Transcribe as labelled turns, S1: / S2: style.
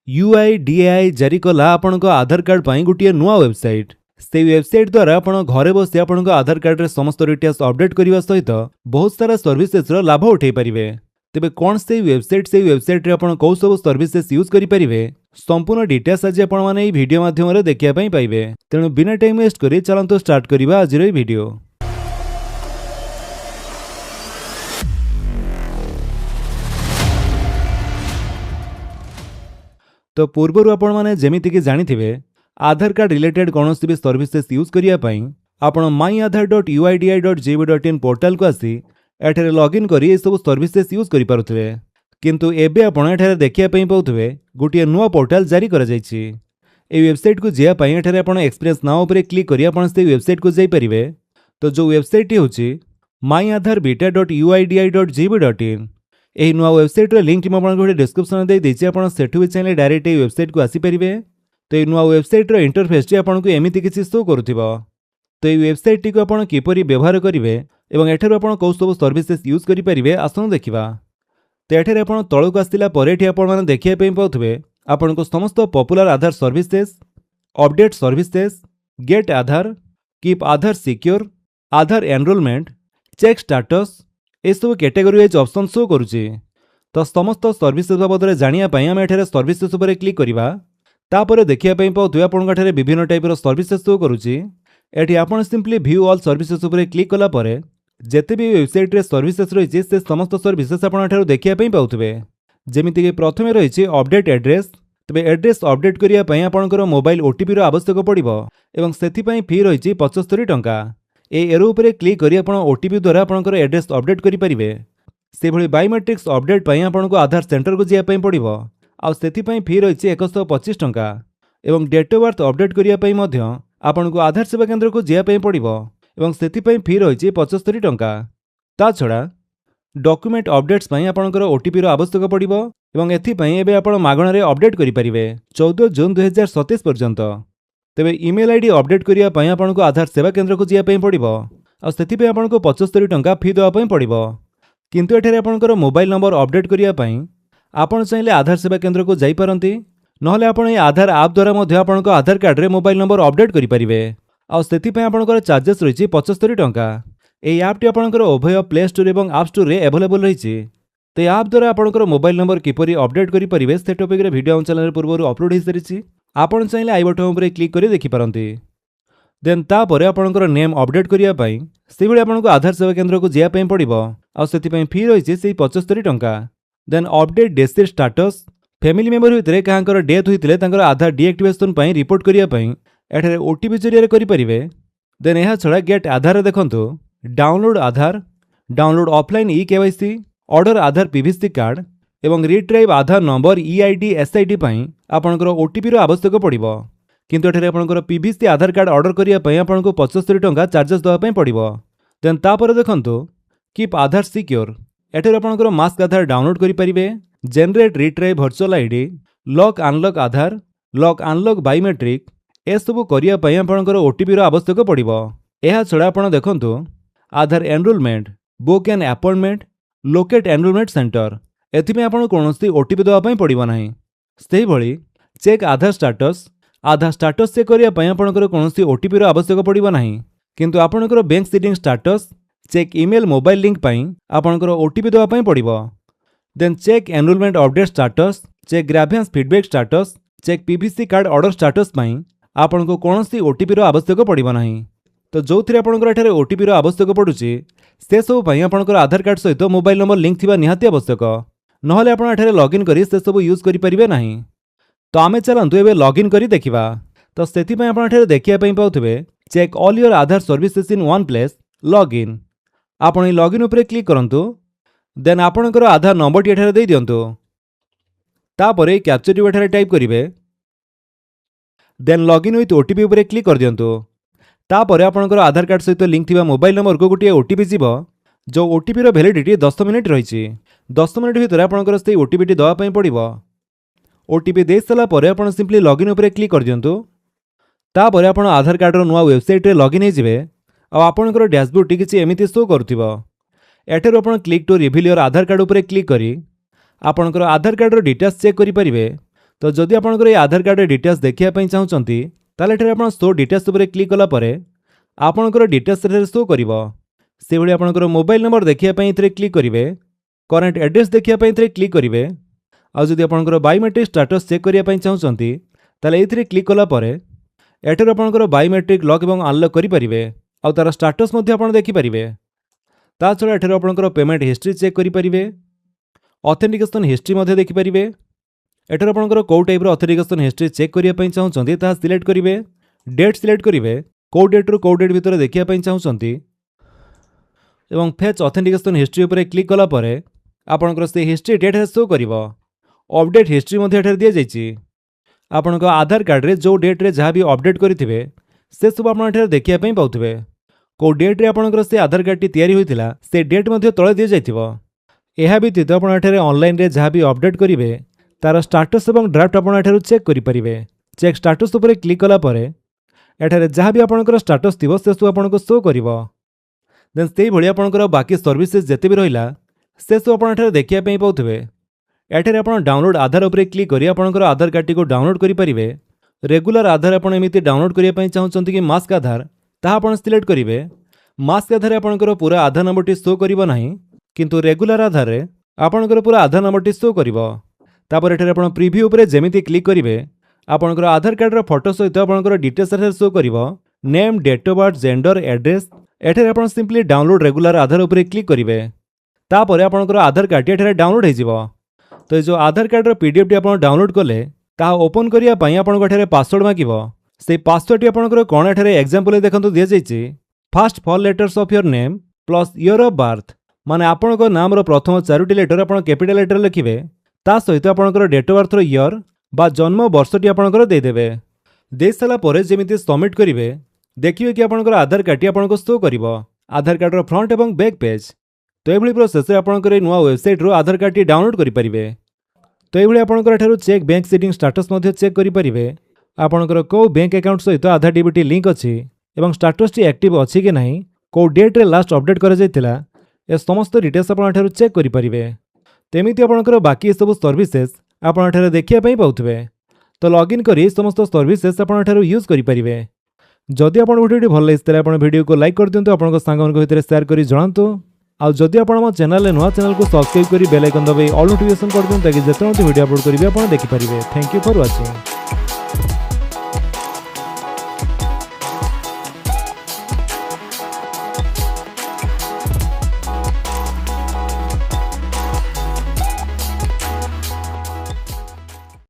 S1: UIDAI जारी कला आपणको आधार card पाई गोटे नुआ वेबसाइट। से वेबसाइट द्वारा आपण घरे बसी आपणको आधार कार्ड रे समस्त डिटेल्स अपडेट करने सहित बहुत सारा सर्विसेस रो लाभ उठे पारिबे। तेबे कौन से वेबसाइट रे आपण कौ सब सर्विसेस यूज करि परिबे संपूर्ण डिटेल्स आज आपण माने वीडियो माध्यम रे देखिया पई पाइबे। तेणु बिना टाइम वेस्ट करी चलंतो स्टार्ट करिबा आज रे वीडियो। तो पूर्वर आपण माने जेमिति कि जानिथिबे आधार कार्ड रिलेटेड कौनसी भी सर्विसेस यूज करिया पई आपण myaadhar.uidi.gov.in पोर्टल को आसी एठारे लॉगिन करी ए सब सर्विसेस यूज करि पारुथिबे। किंतु एबे आपण एठारे देखिया पई पाउथिबे गोटे नुआ पोर्टल जारी करा जायछि। ए वेबसाइट को जिया पई एठारे आपण एक्सपीरियंस नाउ ऊपर क्लिक करी आपण से वेबसाइट को जाई परिबे। तो जो वेबसाइट होछि myaadharbeta.uidi.gov.in एही नुआ वेबसाइट रो लिंक म आपन गोटे डिस्क्रिप्शन दे दैछि। आपण सेठु भी चाहे डायरेक्ट ए वेबसाइट को आसी परिबे। तो ये नुआ वेबसाइट रो इंटरफेस टी आपन को एमिति किछि शो करूथिबो। तो ये वेबसाइट टी को आपन किपरि व्यवहार करिवे एवं एठारो आपन कौ सब सर्विसेस यूज करि परिबे आसन देखिबा। तो एठारे आपन तळको आस्तिला परे ठी आपन माने देखिया पई पाउथबे आपन को समस्त पॉपुलर आधार सर्विसेस, अपडेट सर्विसेस, गेट आधार, कीप आधार सिक्योर, आधार एनरोलमेंट, चेक स्टेटस ए सब कैटेगरी वाइज ऑप्शन शो करूची। तो समस्त सर्विसेस बाबद रे जानिया पई हम एठारे सर्विसेस ऊपर क्लिक करिबा। तापर देखिया पई पाउथबे आपन एठारे विभिन्न टाइप रो सर्विसेस शो करूची। एठी आपन सिंपली व्यू ऑल सर्विसेस ऊपर क्लिक कला परे जेते भी वेबसाइट रे सर्विसेस रहिछि से समस्त सर्विसेस आपन एठारो देखिया पई पाउथबे। जेमिति कि प्रथमे रहिछि अपडेट एड्रेस। तबे एड्रेस अपडेट करिया पई आपनकर मोबाइल ओटीपी रो आवश्यक पड़िबो एवं सेथि पई फी रहिछि 75 टंका। ए एरो ऊपर क्लिक करी आपण ओटीपी द्वारा आपनकर एड्रेस अपडेट करि परिबे। से भली बायोमेट्रिक्स अपडेट पई आपनको आधार सेंटर को जिया पई पड़िबो आ सेथि पई फी रहिछि 125 टंका एवं डेट ऑफ बर्थ अपडेट करिया पई मध्य आपनको आधार सेवा केंद्र को जिया पई पड़िबो एवं सेथि पई फी रहिछि 75 टंका। ता छडा डॉक्यूमेंट अपडेट्स पई आपनकर ओटीपी रो आवश्यक पड़िबो एवं एथि पई एबे आपण मागणा रे अपडेट करि परिबे 14 जून 2027 पर्यंत। तेबे ईमेल आईडी अपडेट करिया पई आपनको आधार सेवा केंद्र को जिया पई पड़िबो आ सेथि पई आपनको 75 टंका फी देवा पई पड़िबो। किंतु एठारे आपनकर मोबाइल नंबर अपडेट करिया पई आपण चाहिले आधार सेवा केंद्र को जाई पारंती नहले आपण ए आधार ऐप द्वारा मध्ये आपनको आधार कार्ड रे मोबाइल नंबर अपडेट करि परिबे आ सेथि पई आपनकर चार्जेस रहिछि 75 टंका। ए ऐप टी आपनकर उभय प्ले स्टोर एवं ऐप स्टोर रे अवेलेबल रहिछि। तो ऐप द्वारा आपनकर मोबाइल नंबर किपरि अपडेट करि परिबे से टॉपिक रे वीडियो चैनल रे पूर्वरु अपलोड होई सरिछि। आपण चाहिले आई बटन ऊपर क्लिक करी देखि पारंती। देन ता परे आपनकर नेम अपडेट करिया पई से भली आपनको आधार सेवा केंद्र को जिया पई पड़िबो आ सेति पई फी रहिछि से 75 टंका। Then update death status family member भितरे कांकर डेथ होइतिले तांकर आधार डीएक्टिवेशन पई रिपोर्ट करिया पई एठारे ओटीपी जरिया करि परिबे। देन एहा छडा गेट आधार देखंतु डाउनलोड आधार, डाउनलोड ऑफलाइन ई-केवाईसी, ऑर्डर आधार पीवीसी कार्ड एवं रिट्राइव आधार नंबर ईआईडी एसआईडी पई आपनकर ओटीपी रो आवश्यक पड़िबो। किंतु एठारे आपनकर पीवीसी आधार कार्ड ऑर्डर करिया पई आपनको 75 टंका चार्जेस देवा पई पड़िबो। देन तापर देखंतु कीप आधार सिक्योर एठारे आपनकर मास्क आधार डाउनलोड करि परिबे, generate retrieve virtual ID, lock unlock Aadhaar, lock unlock biometric ए सब करिया पई आपनकर ओटीपी रो आवश्यक पड़िबो। एहा छडा आपण देखंतु Aadhaar enrolment, book an appointment, locate enrolment centre एथिमे आपण कोनोसी ओटीपी देवा पई पड़िबो नाही। सेही भली चेक आधार स्टेटस चेक करिया पई आपनकर कोनोसी ओटीपी रो आवश्यक पड़िबो नाही। किंतु आपनकर bank seeding status, check email mobile link पई आपनकर ओटीपी देवा पई पड़िबो। Then check enrolment update status, check grievance feedback status, check PVC card order status पई आपनको कोनोसी ओटीपी रो आवश्यक पड़िबो नाही। तो जो थरे आपनकर एठारे ओटीपी रो आवश्यक पडुची से सब पई आपनकर आधार कार्ड सहित मोबाइल नंबर लिंक थिबा निहाती आवश्यक नहले आपण एठारे लॉगिन करी से सब यूज करि परिबे नाही। तो आमे चलंतु एबे लॉगिन करी देखिबा। तो सेति पई आपण एठारे देखिया पई पाउथबे check all your Aadhaar services in one place login. आपण लॉगिन ऊपर क्लिक करंतु। देन आपनकर आधार नंबर टी एठारे देई दियंतु। तापरे कैप्चर टी एठारे टाइप करिवे। देन लॉगिन विथ ओटीपी ऊपर क्लिक कर दियंतु। तापरे आपनकर आधार कार्ड सहित लिंक थिबा मोबाइल नंबर को गोटे ओटीपी जीवो जो ओटीपी रो वैलिडिटी 10 मिनिट रहिछि। 10 मिनिट भितर आपनकर से ओटीपी टी दवा पई पड़िबो। ओटीपी दे सला परे आपण सिंपली लॉगिन ऊपर क्लिक कर दियंतु। तापरे आपण आधार कार्ड रो नुआ वेबसाइट रे लॉगिन हे जिवे आ आपनकर डैशबोर्ड टी किछि एमिति शो करथिबो। एठारो आपण click to reveal your Aadhaar card ऊपर क्लिक करी आपनकर आधार कार्ड रो डिटेल्स चेक करि परिबे। तो जदि आपंकर ये आधार कार्ड डिटेल्स देखापी चाहूँगी ताले आप शो डिटेल्स उपर क्लिक कला आपंकर डिटेल्स शो कर से भाई आपंकर मोबाइल नंबर देखापी ये क्लिक करेंगे करेन्ट एड्रेस देखापी ये क्लिक करेंगे आदि आपंकर बायोमेट्रिक स्टाटस चेक करने चाहूँगी ताले ये क्लिक कलापर एठर आपंकर बायोमेट्रिक लॉक और अनलॉक करेंगे आउ तार स्टाटस देखिपारे ता छड़ा एठर आपंकर पेमेंट हिस्ट्री चेक करेंगे ऑथेंटिकेशन हिस्ट्री देखिपारे एठर आपंकर कौ टाइप ऑथेंटिकेशन हिस्ट्री चेक करने चाहूँगी ता सिलेक्ट करेंगे डेट सिलेक्ट करेंगे कौ डेट रू कौ डेट भितर देखापी चाहूँगी एवं फेच ऑथेंटिकेशन हिस्ट्री उपर क्लिक कलापर आपंकर से हिस्ट्री डेट शो कर अपडेट हिस्ट्री दि जाइए आपण आधार कार्ड रे जो डेट रे जहाँ भी अपडेट करेंगे से सब आप देखापी पाथे कौ डेट रे आपंकर से आधार कार्ड टी होता से डेट तले दि जाइए यह व्यतीत आप ऑनलाइन रे जहाँ भी अपडेट करेंगे तार स्टाटस और ड्राफ्ट आप चेक करेंगे चेक स्टाटस उपर क्लिक कलापर एठारे जहाँ भी आपंकर स्टाटस थी से सब आपको शो कर देन से भाई आपंकर बाकी सर्विसेज जिते भी रहा से सब आप देखापी पाथे एठारे आप डाउनलोड आधार उपर क्लिक करी आपंकर आधार कार्ड टी डाउनलोड करेंगे रेगुलर आधार आप एमती डाउनलोड करने चाहते कि मास्क आधार ताहा आप सिलेक्ट करेंगे मास्क आधार आपंकर पूरा आधार नंबर टी शो करना किंतु रेगुलर आधार रे आपंकर पूरा आधार नंबर टी शो कर एठारे आप प्रिव्यू उपर जेमिति क्लिक करेंगे आपंकर आधार कार्ड फोटो सहित आपंकर डिटेल्स शो कर name date of birth gender address एठारे आप सिंपली डाउनलोड रेगुलर आधार उपर क्लिक करेंगे तापर आपंकर आधार कार्ड एठारे डाउनलोड हो तो जो आधार कार्ड पीडीएफ टी आप डाउनलोड कले ता ओपन करने आपको पासवर्ड मागिब से पासवर्ड टी आपंकर कौन एठारे एग्जांपल देखो दि जाइए fast 4 letters of your name plus year of birth माने आपंकर नाम प्रथम 4टी लेटर आप कैपिटल लेटर लिखिए ता सहित आपंकर डेट ऑफ बर्थ ईयर बा जन्म वर्षटी आपंकर देदेवे दे सारा पर जमी सबमिट करेंगे देखिए कि आपंकर आधार कार्ड टी आपको शो कर आधार कार्ड फ्रंट और बैक पेज तो ये प्रोसेस आपंकर नुआ वेबसाइट रो आधार कार्ड टी डाउनलोड करेंगे तो ये आपंकर check bank setting status check करेंगे आपंकर कौ बैंक अकाउंट सहित आधार डीबीटी लिंक अच्छी और स्टाटस टी एक्टिव अच्छी कि नहीं कौ डेट रे लास्ट अपडेट कर समस्त डिटेल्स आप चेक करेंगे तेमती आपंकर बाकी सब सर्विसेज आप देखापी पाथे तो लॉगिन कर समस्त सर्विसेज आप यूज करेंगे जदि आप वीडियो भल लगे आप वीडियो को लाइक कर दिंतु आप सांग भितर शेयर कर जनातु आउ जदि आप चैनल नुआ चैनल को सब्सक्राइब कर बेल आइकन दबाई ऑल नोटिफिकेशन कर दिखाँ ताकि जिते वीडियो अपलोड करेंगे आप देखिपारे। Thank you for watching.